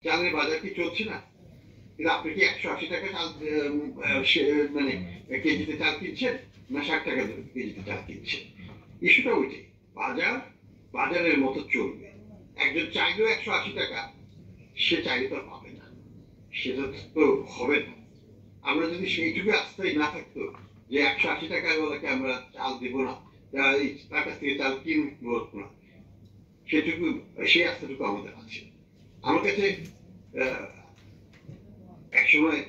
চালের বাজার কি চলছে না? কিন্তু আপনি কি 180 টাকা চাল মানে কেজিতে চাল কিনছেন, না 60 টাকা কেজিতে চাল কিনছেন? ইস্যুটা ওইটাই, বাজার বাজারের মতো চলবে। একজন চাইলেও 180 টাকা সে চাইলে তো পাবে না, সেটা তো হবে না। আমরা যদি সেইটুকু আস্থায় না থাকতো যে 180 টাকা ওলাকে আমরা চাল দিব না, তার কাছ থেকে চাল কিনবো না, সেটুকু সেই আস্থাটুকু আমাদের আছে। আমার কাছে একসময়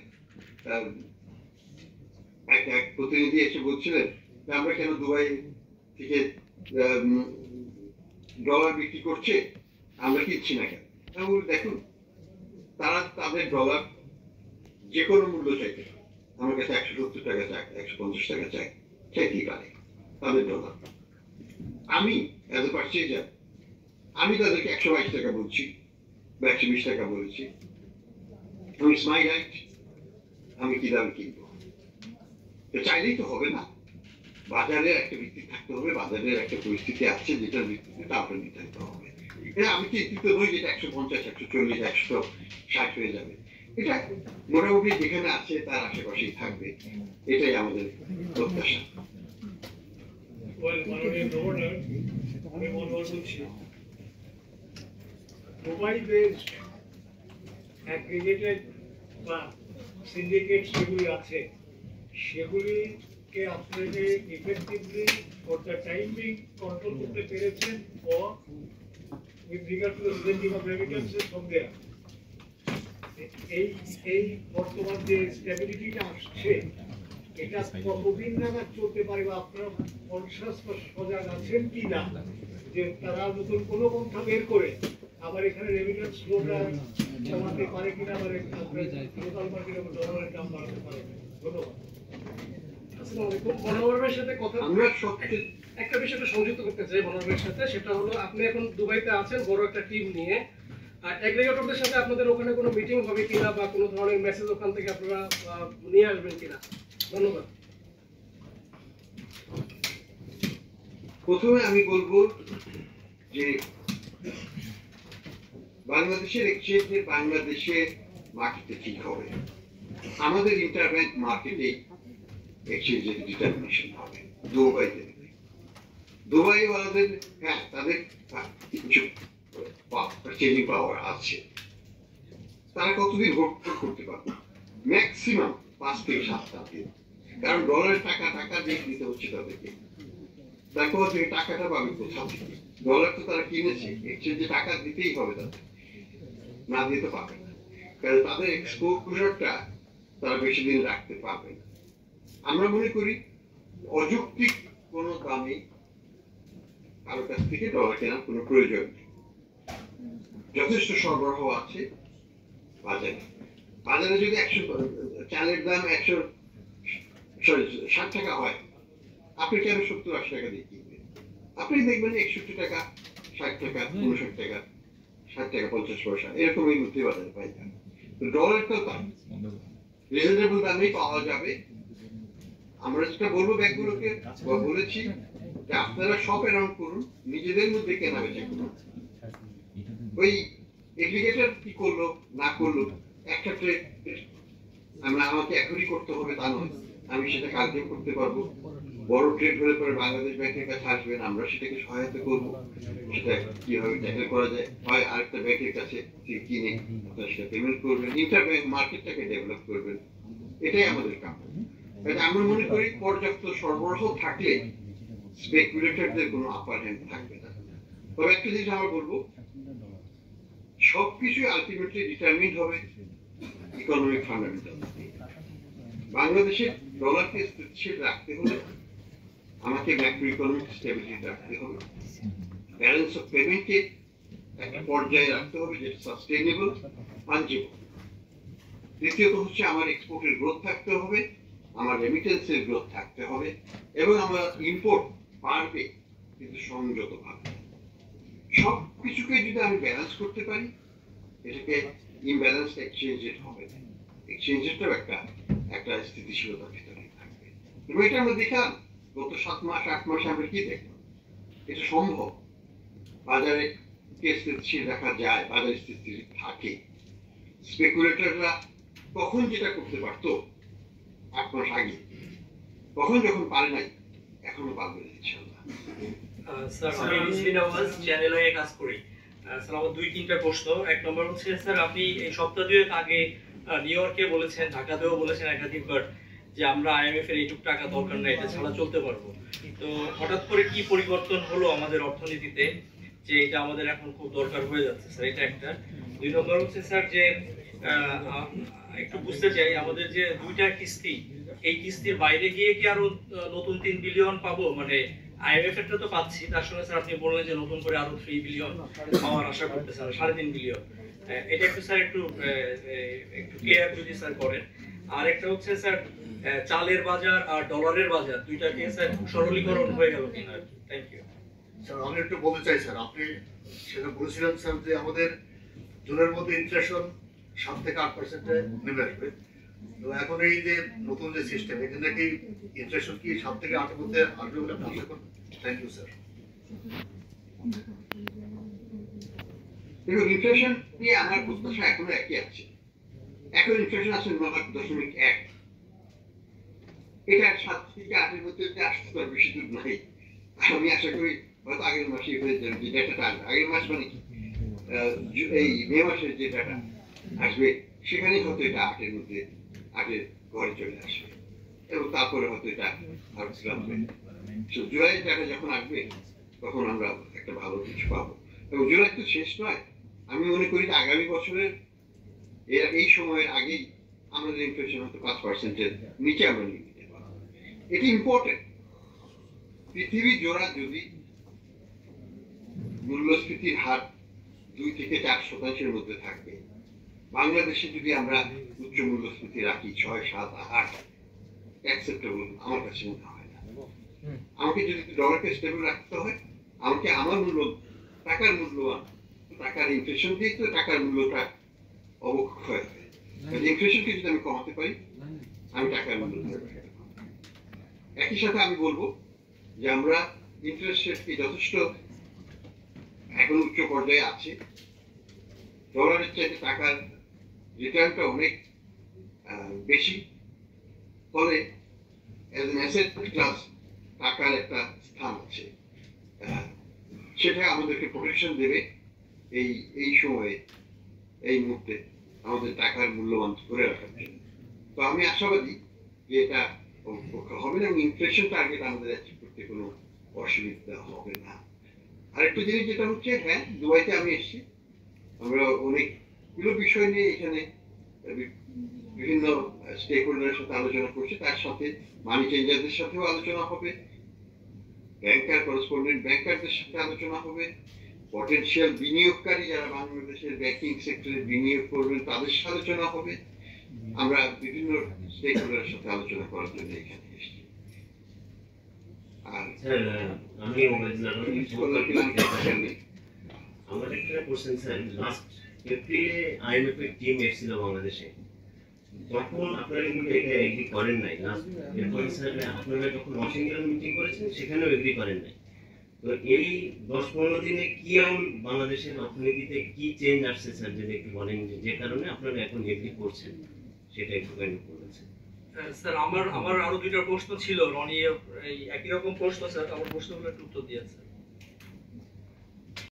এক প্রতিনিধি এসে বলছিলেন আমরা কেন দুবাই থেকে ডলার বিক্রি করছে, আমরা কিনছি না কেন? দেখুন, তারা তাদের ডলার যে কোনো মূল্য চাইতে, আমার কাছে 170 টাকা চাই, 150 টাকা চাই, চাইতেই পারে তাদের ডলার। আমি এত পারচেজার, আমি তাদেরকে 122 টাকা বলছি বা 120 টাকা বলেছি, ইটস মাই রাইট, আমি কি দামে কিনবো? তো চাইলেই তো হবে না, বাজারের একটা ভিত্তি থাকতে হবে, বাজারের একটা পরিস্থিতি আছে যেটার ভিত্তিতে তারপরে নির্ধারিত হবে। এটা আমি চিন্তিত নই যেটা 150, 140, 160 হয়ে যাবে। এটা মোটামুটি যেখানে আছে তার আশেপাশেই থাকবে, এটাই আমাদের প্রত্যাশা। মোবাইল বেসড অ্যাগ্রিগেটেড বা সিন্ডিকেট যেগুলি আছে সেগুলিকে আপনাকে effectively for the time being control করতে পেরেছেন ও with regard to the sending of remittances from there. এই বর্তমান যে স্টেবিলিটিটা আসছে এটা কতদিন নাগাদ চলতে পারে বা আপনারা কনসাস বা সজাগ আছেন কি না যে তারা নতুন কোনো পন্থা বের করে আবার এখানে রেমিটেন্স ফ্লোটা কমাতে পারে কিনা, আবার লোকাল মার্কেটে ডলারের দাম বাড়াতে পারে? ধন্যবাদ। আসসালামু আলাইকুম। মনোহরের সাথে কথা একটা বিষয়টা সংযুক্ত করতে চাই মনোহরের সাথে, সেটা হলো আপনি এখন দুবাইতে আছেন বড় একটা টিম নিয়ে, এগ্রিগেটরদের সাথে আপনাদের ওখানে কোনো মিটিং হবে কিনা বা কোনো ধরনের মেসেজ ওখান থেকে আপনারা নিয়ে আসবেন কিনা? ধন্যবাদ। প্রথমে আমি বলবো যে বাংলাদেশের এক্সচেঞ্জের বাংলাদেশের মার্কেটে ঠিক হবে, আমাদের ইন্টারব্যাংক মার্কেটে এক্সচেঞ্জের ডিটারমিনেশন হবে দুবাইতে। দুবাই ওয়ালাদের হ্যাঁ তাদের কিছু পারচেজিং পাওয়ার আছে, তারা কতদিন হোল্ড করতে পারবে? ম্যাক্সিমাম 5 থেকে 7 দিন, কারণ ডলারের টাকা দিয়ে দিতে হচ্ছে তাদেরকে। তারপর থেকে টাকাটা পাবে কোথা থেকে? ডলার তো তারা কিনেছে, এক্সচেঞ্জে টাকা দিতেই হবে তাদের, না দিতে পারবে না, কারণ তাদের এক্সপোজারটা তারা বেশি দিন রাখতে পারবে না। আমরা মনে করি অযৌক্তিক কোনো দামে কারো কাছ থেকে ডলার কেনার কোনো প্রয়োজন নেই, যথেষ্ট সরবরাহ আছে বাজারে। বাজারে যদি 100 চালের দাম 60 টাকা হয়, আপনি কেন 70-80 টাকা দিয়ে কিনবেন? আপনি দেখবেন 61 টাকা, 60 টাকা, 59 টাকা, 60 টাকা 50 পয়সা এরকম এই মধ্যে বাজারে পাই যান। তো ডলারটাও তাই রিজনেবল দামেই পাওয়া যাবে। আমরা যেটা বলবো ব্যাংকগুলোকে বলেছি যে আপনারা শপ অ্যারাউন্ড করুন, নিজেদের মধ্যে কেনা বেচা করুন। ওই এগ্রিগেটর কি করলো না করলো একটা ট্রেড আমাকে এখনই করতে হবে তা নয়, আমি সেটা কালকে করতে পারবো। বড় ট্রেড হলে পরে বাংলাদেশ ব্যাংকের কাছে আসবেন, আমরা সেটাকে সহায়তা করবো, সেটা কিভাবে ট্যাকেল করা যায়, হয় আরেকটা ব্যাংকের কাছে কিনে আপনারা সেটা পেমেন্ট করবেন, ইন্টারব্যাংক মার্কেটটাকে ডেভেলপ করবেন, এটাই আমাদের কাম। আমরা মনে করি পর্যাপ্ত সরবরাহ থাকলে স্পেকুলেটরদের কোনো আপার হ্যান্ড থাকবে না। তবে একটা জিনিস আমরা বলবো, সবকিছু আলটিমেটলি ডিটারমিন্ড হবে ইকোনমিক ফান্ডামেন্টাল। বাংলাদেশের ডলারকে স্থিতিশীল রাখতে হলে আমাকে ম্যাক্রো ইকোনমিক স্টেবিলিটি রাখতে হবে, ব্যালেন্স অফ পেমেন্টকে একটা পর্যায়ে রাখতে হবে যেটা সাস্টেইনেবল, ফাঞ্জিবল। দ্বিতীয়ত হচ্ছে আমার এক্সপোর্টের গ্রোথ থাকতে হবে, আমার রেমিটেন্সের গ্রোথ থাকতে হবে, এবং আমার ইম্পোর্ট বাড়বে কিন্তু সংযতভাবে। সব কিছুকে যদি আমি ব্যালেন্স করতে পারি, এটাকে ইমব্যালেন্স এক্সচেঞ্জের হবে না, এক্সচেঞ্জেরটাও একটা স্থিতিশীলতার ভিতরে থাকবে। এবং এটা আমরা দেখলাম গত 7 মাস 8 মাস আমরা কি দেখলাম, এটা সম্ভব। বাজারে কে স্থিতিশীল রাখা যায়, বাজারে স্থিতিশীল থাকে, স্পেকুলেটররা তখন যেটা করতে পারতো 8 মাস আগে, তখন যখন পারে নাই এখনো পারবে না ইনশাআল্লাহ। স্যার আমি রিজভি নওয়াজ চ্যানেল এ কাজ করি। স্যার আমার 2-3টা প্রশ্ন। এক নম্বর হচ্ছে স্যার আপনি এই সপ্তাহ দুয়েক আগে নিউ ইয়র্কে বলেছেন, ঢাকাতেও বলেছেন একাধিকবার যে আমরা আইএমএফ এর এইটুক টাকা দরকার নাই, এটা ছাড়া চলতে পারবো। তো হঠাৎ করে কি পরিবর্তন হলো আমাদের অর্থনীতিতে যে এটা আমাদের এখন খুব দরকার হয়ে যাচ্ছে স্যার? এটা একটা। 2 নম্বর হচ্ছে স্যার যে একটু বুঝতে চাই আমাদের যে 2টা কিস্তি, এই কিস্তির বাইরে গিয়ে কি আরো নতুন 3 বিলিয়ন পাবো? মানে আইএমএফ এরটা তো পাচ্ছি, তার সঙ্গে স্যার আপনি বললেন যে নতুন করে আরো 3 বিলিয়ন পাওয়ার আশা করতেছেন, 3.5 বিলিয়ন। এটা একটু স্যার একটু ক্লিয়ার যদি স্যার করেন। আর একটা হচ্ছে স্যার চালের বাজার আর ডলারের বাজার দুইটাকে স্যার সরলীকরণ হয়ে গেল কিনা? Thank you sir. আমি একটু বলতে চাই স্যার, আপনি সেটা বলেছিলেন স্যার যে আমাদের জুনের মধ্যে ইনফ্লেশন 7 থেকে 8% নেমে আসবে। তো এখন এই যে নতুন যে সিস্টেম, এখানে কি ইনফ্লেশন কি 7 থেকে 8 এর মধ্যে আসবে বলে আপনি আশা করেন? Thank you sir. দেখুন, ইনফ্লেশন নিয়ে আমার প্রত্যাশা এখনো একই আছে। এখন ইনফ্লেশন আছে 9.1। এটা 7 থেকে 8 এর মধ্যে আসতে পারে, বেশি দূর নাই। আমি আশা করি হয়তো আগের মাসে হয়ে যাবে, যে ডেটাটা আসবে আগের মাস মানে কি এই মে মাসের যে ডাটা আসবে সেখানেই হয়তো এটা 8 এর মধ্যে 8 ঘরে চলে আসবে, এবং তারপরে হয়তো এটা আরো কমবে। জুলাইয়ের ডাটা যখন আসবে তখন আমরা একটা ভালো কিছু পাবো। এবং জুলাই তো শেষ নয়, আমি মনে করি যে আগামী বছরের এই সময়ের আগেই আমাদের ইনফ্লেশন হয়তো 5%-এর নিচে আমরা নিয়ে নিতে পারবো। এটি ইম্পর্টেন্ট। পৃথিবী জোড়া যদি মূল্যস্ফীতির হার 2 থেকে 4% মধ্যে থাকবে, বাংলাদেশে যদি আমরা উচ্চ মূল্যস্ফীতি রাখি 6, 7, 8, অ্যাকসেপ্টেবল আমার কাছে মনে হয় না। আমাকে যদি ডলারকে স্টেবল রাখতে হয়, আমাকে আমার মূল্য, টাকার মূল্যবান, টাকার ইনফ্লেশন দিয়ে তো টাকার মূল্যটা অবক্ষয় হবে। ইনফ্লেশনকে যদি আমি কমাতে পারি, আমি টাকার মূল্য ধরে রাখতে পারবো। একই সাথে আমি বলবো যে আমরা ইন্টারেস্ট রেটকে যথেষ্ট এখন উচ্চ পর্যায়ে আছে। ডলারের চাইতে টাকার রিটার্নটা অনেক বেশি, ফলে অ্যাজ এন অ্যাসেট ক্লাস টাকার একটা স্থান আছে। সেটা আমাদেরকে প্রোটেকশন দেবে এই সময়ে, এই মুহূর্তে আমাদের টাকার মূল্যবান ধরে রাখার জন্য। তো আমি আশাবাদী যে এটা হবে না, এবং ইনফ্লেশন টার্গেট আমাদের অ্যাচিভ করতে কোনো অসুবিধা হবে না। আরেকটা জিনিস যেটা হচ্ছে, হ্যাঁ, দুবাইতে আমি এসেছি, আমরা অনেকগুলো বিষয় নিয়ে এখানে বিভিন্ন স্টেক হোল্ডারের সাথে আলোচনা করছি। তার সাথে মানি চেঞ্জারদের সাথেও আলোচনা হবে, ব্যাংকার, করেসপন্ডেন্ট ব্যাংকারদের সাথে আলোচনা হবে, পটেনশিয়াল বিনিয়োগকারী যারা বাংলাদেশের ব্যাংকিং সেক্টরে বিনিয়োগ করবেন তাদের সাথে আলোচনা হবে। আমরা বিভিন্ন স্টেক হোল্ডারের সাথে আলোচনা করার জন্য এখানে এসেছি। আর আমি আমার একটা কোশ্চেন স্যার, লাস্ট এপ্রিলে আইএমএফ এর টিম এসেছিল বাংলাদেশে, তখন আপনারা কিন্তু এটা এগ্রি করেন নাই। এরপরে স্যার আপনারা যখন ওয়াশিংটন মিটিং করেছেন সেখানেও এগ্রি করেন নাই। তো এই 10-15 দিনে কি বাংলাদেশের অর্থনীতিতে কি চেঞ্জ আসছে স্যার, যদি একটু বলেন, যে কারণে আপনারা এখন এগ্রি করছেন, সেটা একটু কাইন্ড বলেছেন। স্যার আমার আরো 2টা প্রশ্ন ছিল, রনি এই একই রকম প্রশ্ন স্যার, আমার প্রশ্নগুলো একটু উত্তর দিয়েছে।